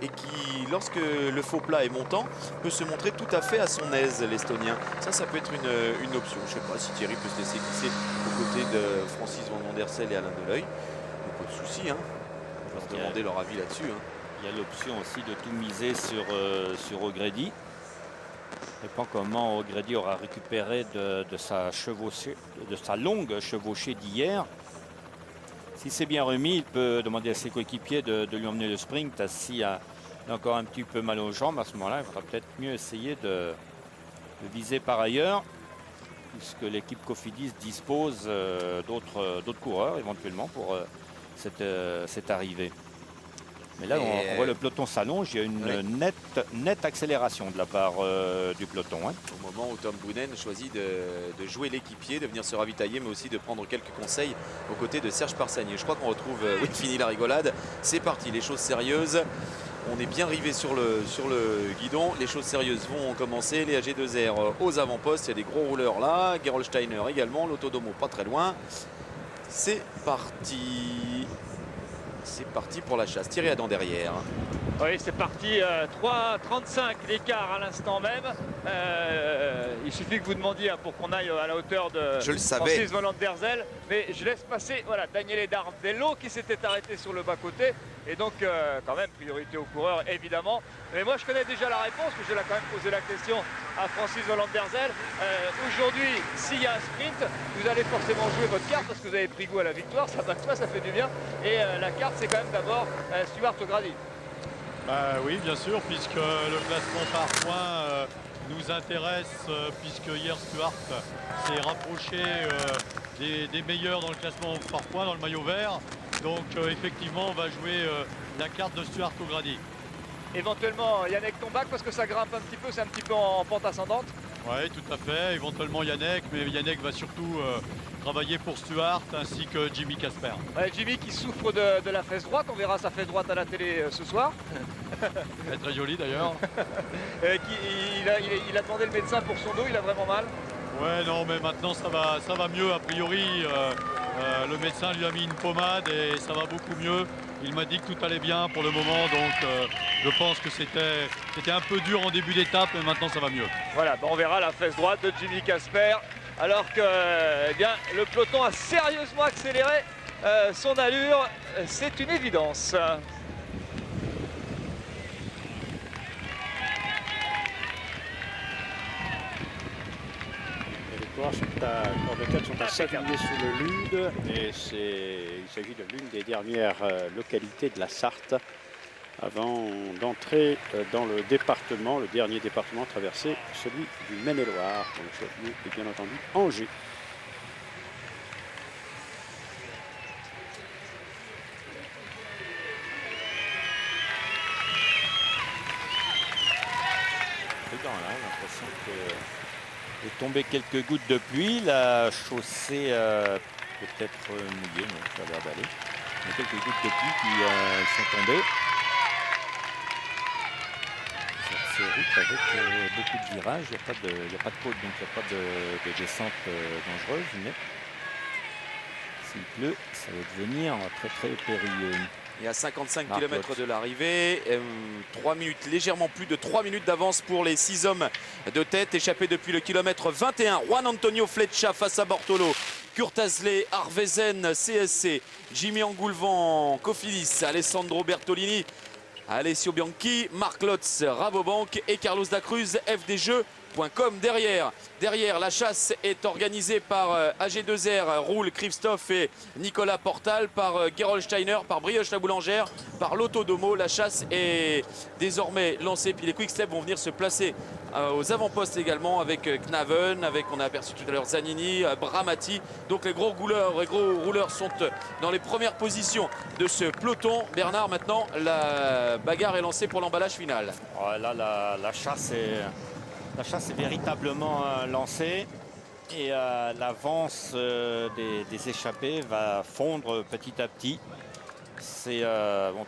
et qui, lorsque le faux plat est montant, peut se montrer tout à fait à son aise, l'Estonien. Ça peut être une option. Je ne sais pas si Thierry peut se laisser glisser aux côtés de Francis Van Ondersel et Alain Deleuil. Pas de souci, hein. On va leur demander leur avis là-dessus. Hein. Il y a l'option aussi de tout miser sur O'Grady. Je ne sais pas comment O'Grady aura récupéré de sa longue chevauchée d'hier. Si c'est bien remis, il peut demander à ses coéquipiers de lui emmener le sprint. S'il a encore un petit peu mal aux jambes, à ce moment-là, il faudra peut-être mieux essayer de viser par ailleurs, puisque l'équipe Cofidis dispose d'autres coureurs éventuellement pour cette arrivée. Mais là, on voit le peloton s'allonge. Il y a une nette accélération de la part du peloton. Hein. Au moment où Tom Boonen choisit de jouer l'équipier, de venir se ravitailler, mais aussi de prendre quelques conseils aux côtés de Serge Parsagnier. Je crois qu'on retrouve, oui, fini la rigolade. C'est parti, les choses sérieuses. On est bien rivé sur le guidon. Les choses sérieuses vont commencer. Les AG2R aux avant-postes. Il y a des gros rouleurs là. Gerolsteiner également. L'Autodomo pas très loin. C'est parti. C'est parti pour la chasse. Thierry Adam derrière. Oui, c'est parti. 3,35 l'écart à l'instant même. Il suffit que vous demandiez pour qu'on aille à la hauteur de Francis Van Ondersel. Mais je laisse passer Daniele Dardello qui s'était arrêté sur le bas-côté. Et donc, quand même, priorité aux coureurs, évidemment. Mais moi, je connais déjà la réponse, mais je vais quand même poser la question à Francis Van Ondersel. Aujourd'hui, s'il y a un sprint, vous allez forcément jouer votre carte parce que vous avez pris goût à la victoire. Ça passe pas, ça fait du bien. Et la carte, c'est quand même d'abord Stuart O'Grady. Bah oui, bien sûr, puisque le classement par points nous intéresse, puisque hier Stuart s'est rapproché des meilleurs dans le classement par points, dans le maillot vert. Donc effectivement, on va jouer la carte de Stuart O'Grady. Éventuellement Yannick Tombak parce que ça grimpe un petit peu, c'est un petit peu en pente ascendante. Oui, tout à fait. Éventuellement Yannick, mais Yannick va surtout travailler pour Stuart ainsi que Jimmy Casper. Ouais, Jimmy qui souffre de la fesse droite, on verra sa fesse droite à la télé ce soir. Elle est très jolie d'ailleurs. Il a demandé le médecin pour son dos, il a vraiment mal. Ouais, non, mais maintenant ça va mieux a priori. Le médecin lui a mis une pommade et ça va beaucoup mieux. Il m'a dit que tout allait bien pour le moment, donc je pense que c'était un peu dur en début d'étape, mais maintenant ça va mieux. Voilà, on verra la fesse droite de Jimmy Casper, alors que le peloton a sérieusement accéléré son allure, c'est une évidence. Les 4 sont à Savigny sous le Lude et il s'agit de l'une des dernières localités de la Sarthe avant d'entrer dans le département, le dernier département traversé, celui du Maine-et-Loire, dont le chef-lieu est bien entendu Angers. J'ai l'impression que il est tombé quelques gouttes de pluie, la chaussée peut-être mouillée, non, ça a l'air d'aller. Il y a quelques gouttes de pluie qui sont tombées. Cette route avec beaucoup de virages, il n'y a pas de côte, donc il n'y a pas de descente dangereuse, mais s'il pleut, ça va devenir très très périlleux. Et à 55 km de l'arrivée, 3 minutes, légèrement plus de 3 minutes d'avance pour les 6 hommes de tête, échappés depuis le kilomètre 21. Juan Antonio Flecha face à Bortolo, Kurt Hasley, Arvesen, CSC, Jimmy Angoulevent, Cofidis, Alessandro Bertolini, Alessio Bianchi, Marc Lotz, Rabobank et Carlos da Cruz, FDJeux.com. Derrière, la chasse est organisée par AG2R, Roule, Christophe et Nicolas Portal, par Gerolsteiner, par Brioche la Boulangère, par l'Autodomo. La chasse est désormais lancée, puis les Quick-Step vont venir se placer aux avant-postes également avec Knaven, on a aperçu tout à l'heure Zanini, Bramati. Donc les gros rouleurs sont dans les premières positions de ce peloton. Bernard, maintenant la bagarre est lancée pour l'emballage final. Oh, là la chasse est véritablement lancée et l'avance des échappés va fondre petit à petit. C'est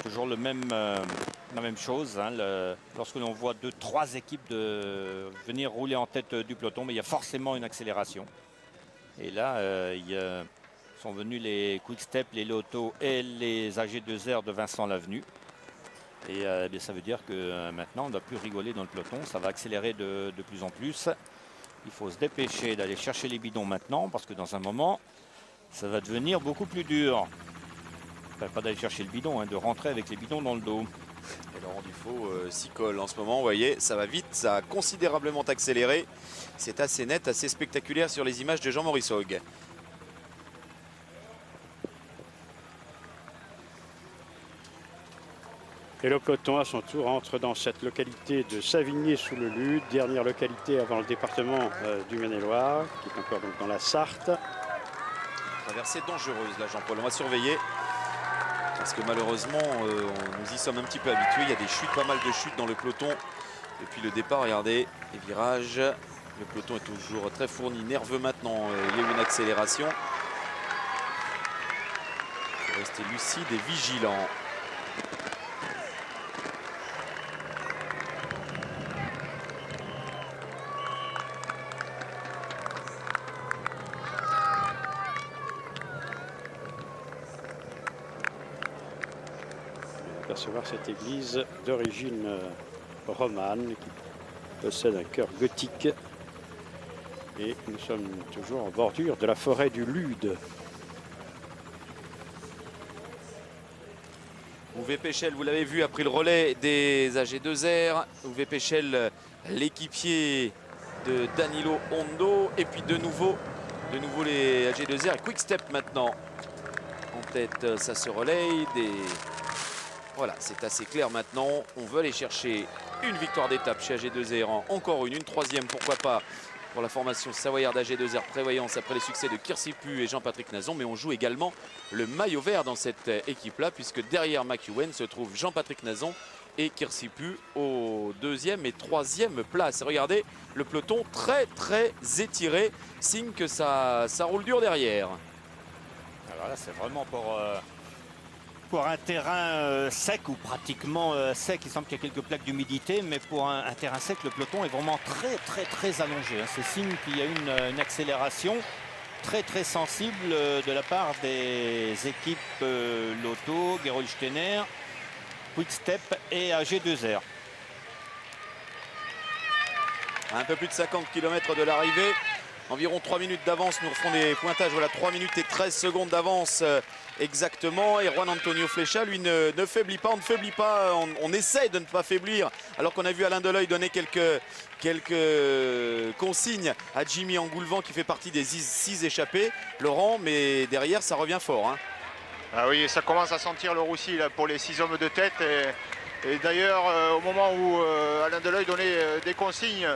toujours la même chose. Hein, lorsque l'on voit 2-3 équipes venir rouler en tête du peloton, mais il y a forcément une accélération. Et là, sont venus les Quick Step, les Lotto et les AG2R de Vincent Lavenu. Et bien, ça veut dire que maintenant, on ne doit plus rigoler dans le peloton. Ça va accélérer de plus en plus. Il faut se dépêcher d'aller chercher les bidons maintenant parce que dans un moment, ça va devenir beaucoup plus dur. Enfin, pas d'aller chercher le bidon, hein, de rentrer avec les bidons dans le dos. Et Laurent Dufaux s'y colle en ce moment. Vous voyez, ça va vite, ça a considérablement accéléré. C'est assez net, assez spectaculaire sur les images de Jean-Maurice Hogg. Et le peloton, à son tour, entre dans cette localité de Savigny-sous-le-Lude, dernière localité avant le département du Maine-et-Loire, qui est encore donc dans la Sarthe. Traversée dangereuse, là, Jean-Paul. On va surveiller. Parce que malheureusement, nous y sommes un petit peu habitués. Il y a des chutes, pas mal de chutes dans le peloton. Depuis le départ, regardez, les virages. Le peloton est toujours très fourni, nerveux maintenant. Il y a eu une accélération. Il faut rester lucide et vigilant. Apercevoir cette église d'origine romane qui possède un chœur gothique. Et nous sommes toujours en bordure de la forêt du Lude. Uwe Péchel, vous l'avez vu, a pris le relais des AG2R. Uwe Péchel, l'équipier de Danilo Hondo. Et puis de nouveau les AG2R. Quick Step maintenant. En tête, ça se relaye. Voilà, c'est assez clair maintenant. On veut aller chercher une victoire d'étape chez AG2R. Encore une troisième, pourquoi pas, pour la formation savoyarde AG2R Prévoyance après les succès de Kirsipu et Jean-Patrick Nazon. Mais on joue également le maillot vert dans cette équipe-là, puisque derrière McEwen se trouve Jean-Patrick Nazon et Kirsipu aux deuxième et troisième place. Regardez, le peloton très étiré, signe que ça roule dur derrière. Alors là, c'est vraiment pour un terrain sec ou pratiquement sec. Il semble qu'il y a quelques plaques d'humidité, mais pour un terrain sec, le peloton est vraiment très allongé. C'est signe qu'il y a une accélération très sensible de la part des équipes Lotto, Gerolsteiner, Quick Step et AG2R. À un peu plus de 50 km de l'arrivée, environ 3 minutes d'avance. Nous refont des pointages. Voilà, 3 minutes et 13 secondes d'avance exactement. Et Juan Antonio Flecha, lui, ne faiblit pas. On ne faiblit pas. On essaie de ne pas faiblir. Alors qu'on a vu Alain Deleuil donner quelques consignes à Jimmy Engoulevent, qui fait partie des 6 échappés. Laurent, mais derrière, ça revient fort. Hein. Ah oui, ça commence à sentir le roussi là, pour les 6 hommes de tête. Et d'ailleurs, au moment où Alain Deleuil donnait des consignes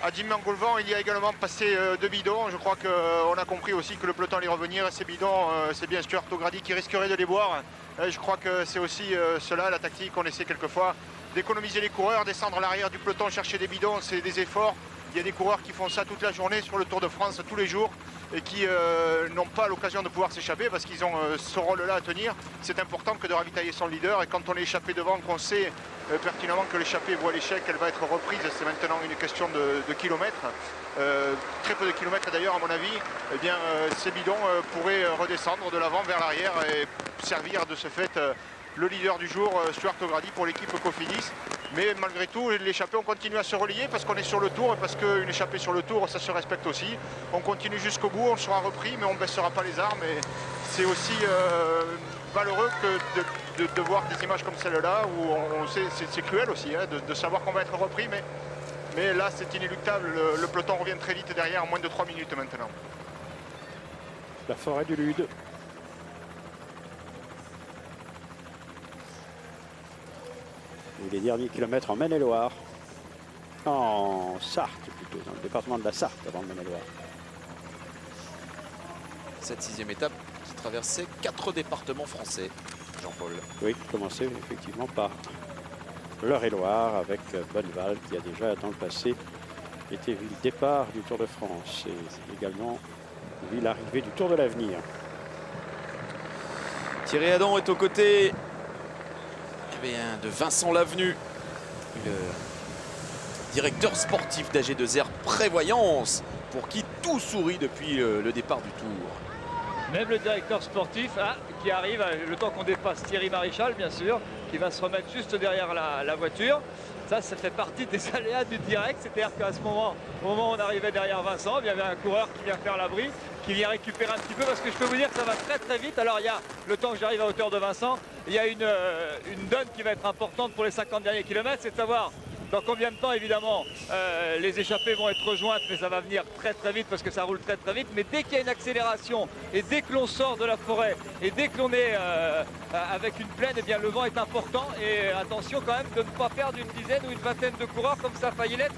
à Jimmy Engoulevent, il y a également passé 2 bidons. Je crois qu'on a compris aussi que le peloton allait revenir. Ces bidons, c'est bien Stuart O'Grady qui risquerait de les boire. Je crois que c'est aussi cela, la tactique. On essaie quelquefois d'économiser les coureurs, descendre à l'arrière du peloton, chercher des bidons. C'est des efforts. Il y a des coureurs qui font ça toute la journée sur le Tour de France, tous les jours, et qui n'ont pas l'occasion de pouvoir s'échapper parce qu'ils ont ce rôle-là à tenir. C'est important que de ravitailler son leader, et quand on est échappé devant, qu'on sait pertinemment que l'échappée voit l'échec, elle va être reprise. C'est maintenant une question de kilomètres. Très peu de kilomètres d'ailleurs à mon avis. Eh bien, ces bidons pourraient redescendre de l'avant vers l'arrière et servir de ce fait le leader du jour, Stuart O'Grady, pour l'équipe Cofidis. Mais malgré tout, l'échappée, on continue à se relier parce qu'on est sur le tour et parce qu'une échappée sur le tour, ça se respecte aussi. On continue jusqu'au bout, on sera repris, mais on ne baissera pas les armes. Et c'est aussi malheureux que de voir des images comme celle-là, où on sait, c'est cruel aussi, hein, de savoir qu'on va être repris. Mais là, c'est inéluctable. Le peloton revient très vite derrière, en moins de 3 minutes maintenant. La forêt du Lude. Et les derniers kilomètres en Maine-et-Loire. En Sarthe plutôt, dans le département de la Sarthe avant le Maine-et-Loire. Cette 6e étape qui traversait 4 départements français, Jean-Paul. Oui, commencer effectivement par l'Eure-et-Loire avec Bonneval qui a déjà dans le passé été vu le départ du Tour de France et également vu l'arrivée du Tour de l'Avenir. Thierry Adam est aux côtés de Vincent Lavenu, le directeur sportif d'AG2R Prévoyance, pour qui tout sourit depuis le départ du Tour. Même le directeur sportif qui arrive, le temps qu'on dépasse Thierry Maréchal bien sûr, qui va se remettre juste derrière la voiture. Ça fait partie des aléas du direct, c'est-à-dire qu'à ce moment, au moment où on arrivait derrière Vincent, il y avait un coureur qui vient faire l'abri, qui vient récupérer un petit peu, parce que je peux vous dire que ça va très très vite. Alors il y a le temps que j'arrive à hauteur de Vincent, il y a une donne qui va être importante pour les 50 derniers kilomètres, c'est de savoir dans combien de temps évidemment les échappées vont être rejointes, mais ça va venir très très vite parce que ça roule très très vite. Mais dès qu'il y a une accélération et dès que l'on sort de la forêt et dès que l'on est avec une plaine, eh bien le vent est important. Et attention quand même de ne pas perdre une dizaine ou une vingtaine de coureurs comme ça a failli l'être